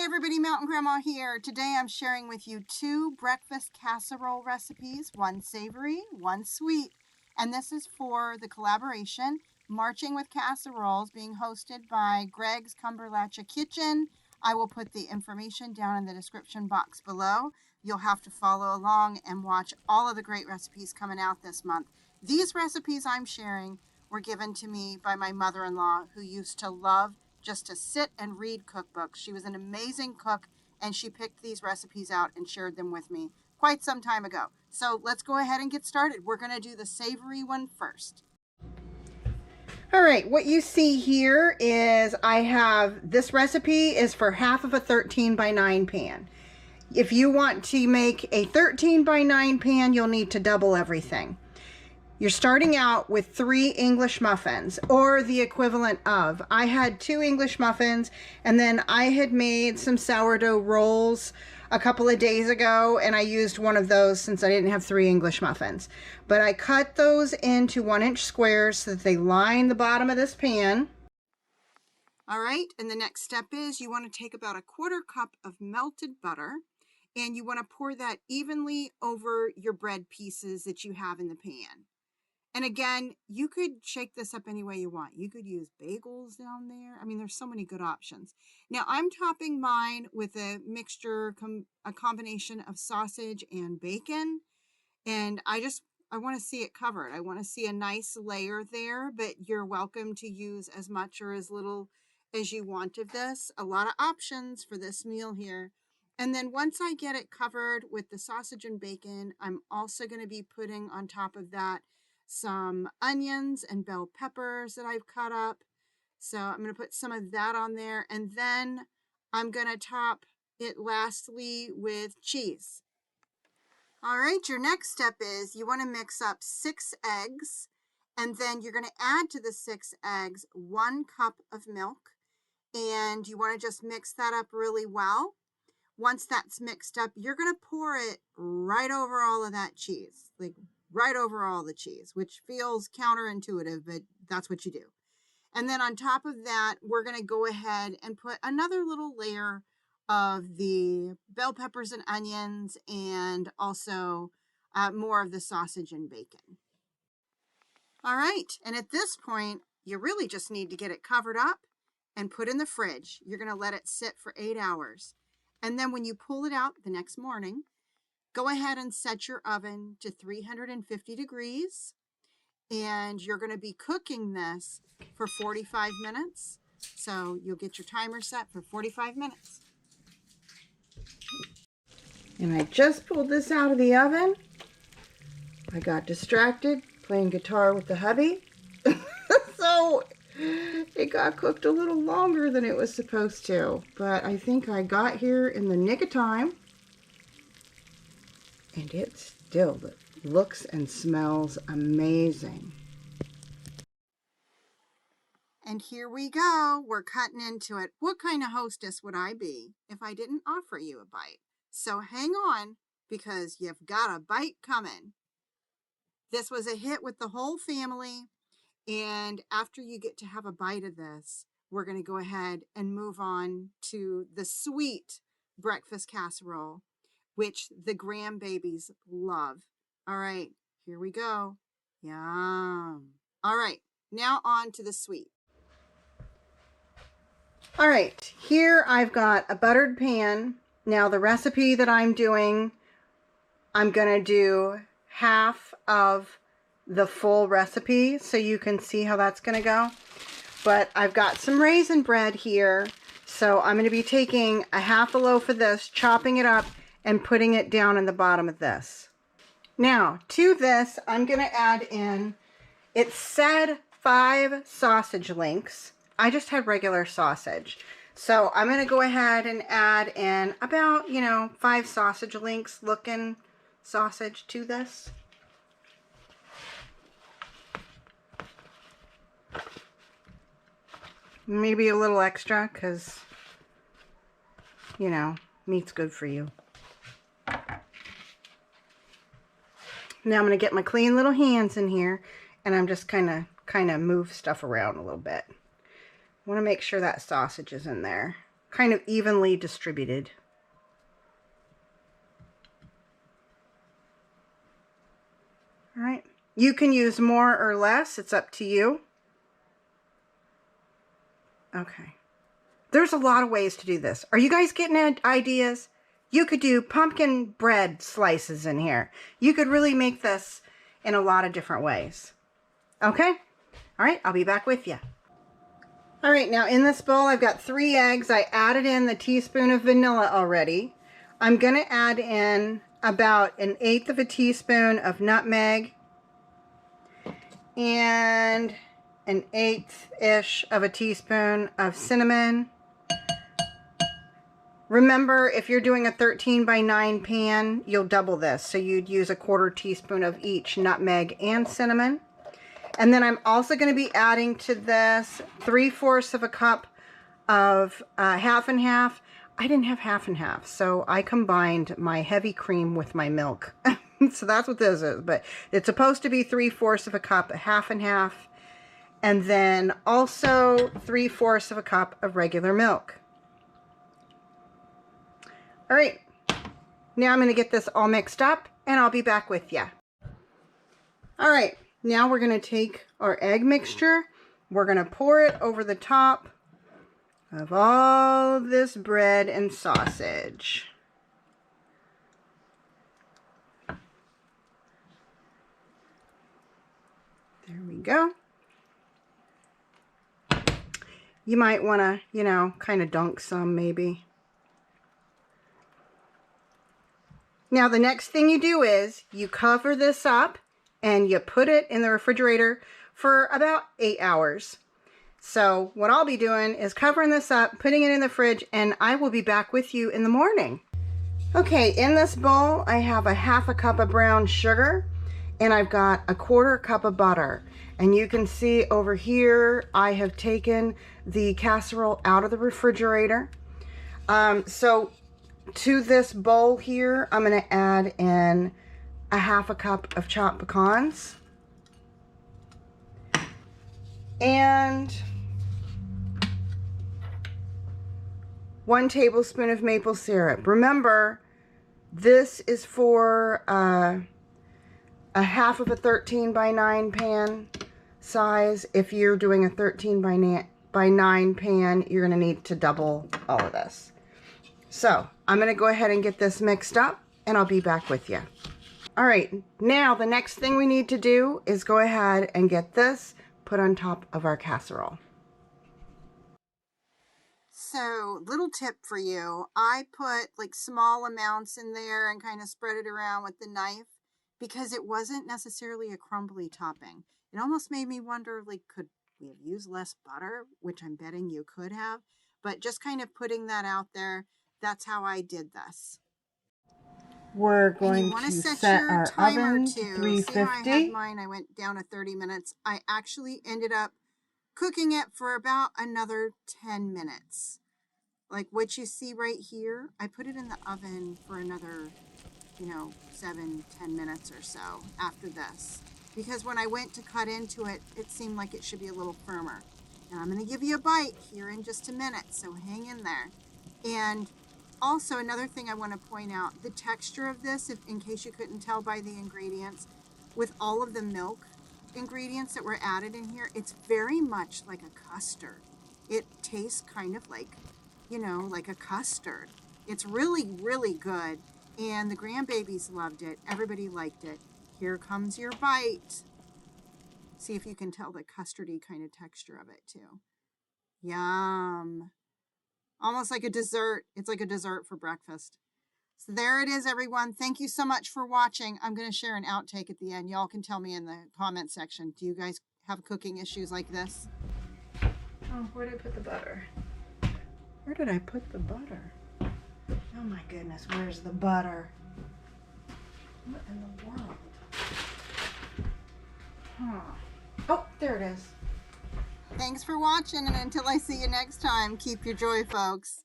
everybody, Mountain Grandma here. Today I'm sharing with you 2 breakfast casserole recipes, one savory, one sweet. And this is for the collaboration, Marching with Casseroles, being hosted by Greg's Cumberlatcha Kitchen. I will put the information down in the description box below. You'll have to follow along and watch all of the great recipes coming out this month. These recipes I'm sharing were given to me by my mother-in-law, who used to love just to sit and read cookbooks. She was an amazing cook, and she picked these recipes out and shared them with me quite some time ago. So let's go ahead and get started. We're going to do the savory one first. All right, what you see here is I have, this recipe is for half of a 13 by 9 pan. If you want to make a 13 by 9 pan, you'll need to double everything. You're starting out with 3 English muffins, or the equivalent of. I had 2 English muffins, and then I had made some sourdough rolls a couple of days ago, and I used one of those since I didn't have 3 English muffins. But I cut those into 1-inch squares so that they line the bottom of this pan. All right, and the next step is you want to take about a 1/4 cup of melted butter, and you want to pour that evenly over your bread pieces that you have in the pan. And again, you could shake this up any way you want. You could use bagels down there. I mean, there's so many good options. Now, I'm topping mine with a mixture, a combination of sausage and bacon. And I want to see it covered. I want to see a nice layer there, but you're welcome to use as much or as little as you want of this. A lot of options for this meal here. And then once I get it covered with the sausage and bacon, I'm also going to be putting on top of that some onions and bell peppers that I've cut up. So I'm going to put some of that on there, and then I'm going to top it lastly with cheese. All right, your next step is you want to mix up 6 eggs, and then you're going to add to the 6 eggs 1 cup of milk, and you want to just mix that up really well. Once that's mixed up, you're going to pour it right over all of that cheese, like right over all the cheese, which feels counterintuitive, but that's what you do. And then on top of that, we're going to go ahead and put another little layer of the bell peppers and onions, and also more of the sausage and bacon. All right, and at this point, you really just need to get it covered up and put in the fridge. You're going to let it sit for 8 hours. And then when you pull it out the next morning, go ahead and set your oven to 350 degrees, and you're going to be cooking this for 45 minutes. So you'll get your timer set for 45 minutes. And I just pulled this out of the oven. I got distracted playing guitar with the hubby. So it got cooked a little longer than it was supposed to, but I think I got here in the nick of time. And it still looks and smells amazing. And here we go. We're cutting into it. What kind of hostess would I be if I didn't offer you a bite? So hang on, because you've got a bite coming. This was a hit with the whole family. And after you get to have a bite of this, we're going to go ahead and move on to the sweet breakfast casserole, which the grandbabies love. All right, here we go. Yum. All right, now on to the sweet. All right, here I've got a buttered pan. Now the recipe that I'm doing, I'm going to do half of the full recipe so you can see how that's going to go. But I've got some raisin bread here, so I'm going to be taking a half a loaf of this, chopping it up, and putting it down in the bottom of this. Now, to this, I'm going to add in, it said 5 sausage links. I just had regular sausage. So I'm going to go ahead and add in about, 5 sausage links looking sausage to this. Maybe a little extra because, meat's good for you. Now I'm going to get my clean little hands in here, and I'm just kind of move stuff around a little bit. I want to make sure that sausage is in there. kind of evenly distributed. All right. You can use more or less. It's up to you. Okay. There's a lot of ways to do this. Are you guys getting ideas? You could do pumpkin bread slices in here. You could really make this in a lot of different ways. Okay? All right, I'll be back with you. All right, now in this bowl, I've got 3 eggs. I added in the teaspoon of vanilla already. I'm going to add in about 1/8 of a teaspoon of nutmeg and 1/8-ish of a teaspoon of cinnamon. Remember, if you're doing a 13 by 9 pan, you'll double this. So you'd use a 1/4 teaspoon of each nutmeg and cinnamon. And then I'm also going to be adding to this 3/4 of a cup of half and half. I didn't have half and half, so I combined my heavy cream with my milk. So that's what this is. But it's supposed to be 3/4 of a cup, half and half. And then also 3/4 of a cup of regular milk. All right, now I'm going to get this all mixed up and I'll be back with you. All right, now we're going to take our egg mixture. We're going to pour it over the top of all of this bread and sausage. There we go. You might want to, you know, kind of dunk some maybe. Now the next thing you do is you cover this up and you put it in the refrigerator for about 8 hours. So what I'll be doing is covering this up, putting it in the fridge, and I will be back with you in the morning. Okay, in this bowl I have 1/2 cup of brown sugar and I've got 1/4 cup of butter. And you can see over here I have taken the casserole out of the refrigerator. So to this bowl here, I'm going to add in 1/2 cup of chopped pecans and 1 tablespoon of maple syrup. Remember, this is for 1/2 of a 13 by 9 pan size. If you're doing a 13 by 9 pan, you're going to need to double all of this. So I'm going to go ahead and get this mixed up and I'll be back with you. All right, now the next thing we need to do is go ahead and get this put on top of our casserole. So, little tip for you, I put like small amounts in there and kind of spread it around with the knife because it wasn't necessarily a crumbly topping. It almost made me wonder, like, could we have used less butter, which I'm betting you could have, but just kind of putting that out there. That's how I did this. We're going to set our oven to 350. See how I had mine? I went down to 30 minutes. I actually ended up cooking it for about another 10 minutes. Like what you see right here, I put it in the oven for another, 7-10 minutes or so after this. Because when I went to cut into it, it seemed like it should be a little firmer. And I'm going to give you a bite here in just a minute, so hang in there. And also another thing I want to point out, the texture of this, in case you couldn't tell by the ingredients, with all of the milk ingredients that were added in here, it's very much like a custard. It tastes kind of like, like a custard. It's really, really good. And the grandbabies loved it. Everybody liked it. Here comes your bite. See if you can tell the custardy kind of texture of it too. Yum. Almost like a dessert. It's like a dessert for breakfast. So there it is, everyone. Thank you so much for watching. I'm going to share an outtake at the end. Y'all can tell me in the comment section. Do you guys have cooking issues like this? Oh, where did I put the butter? Where did I put the butter? Oh my goodness, where's the butter? What in the world? Huh. Oh, there it is. Thanks for watching, and until I see you next time, keep your joy, folks.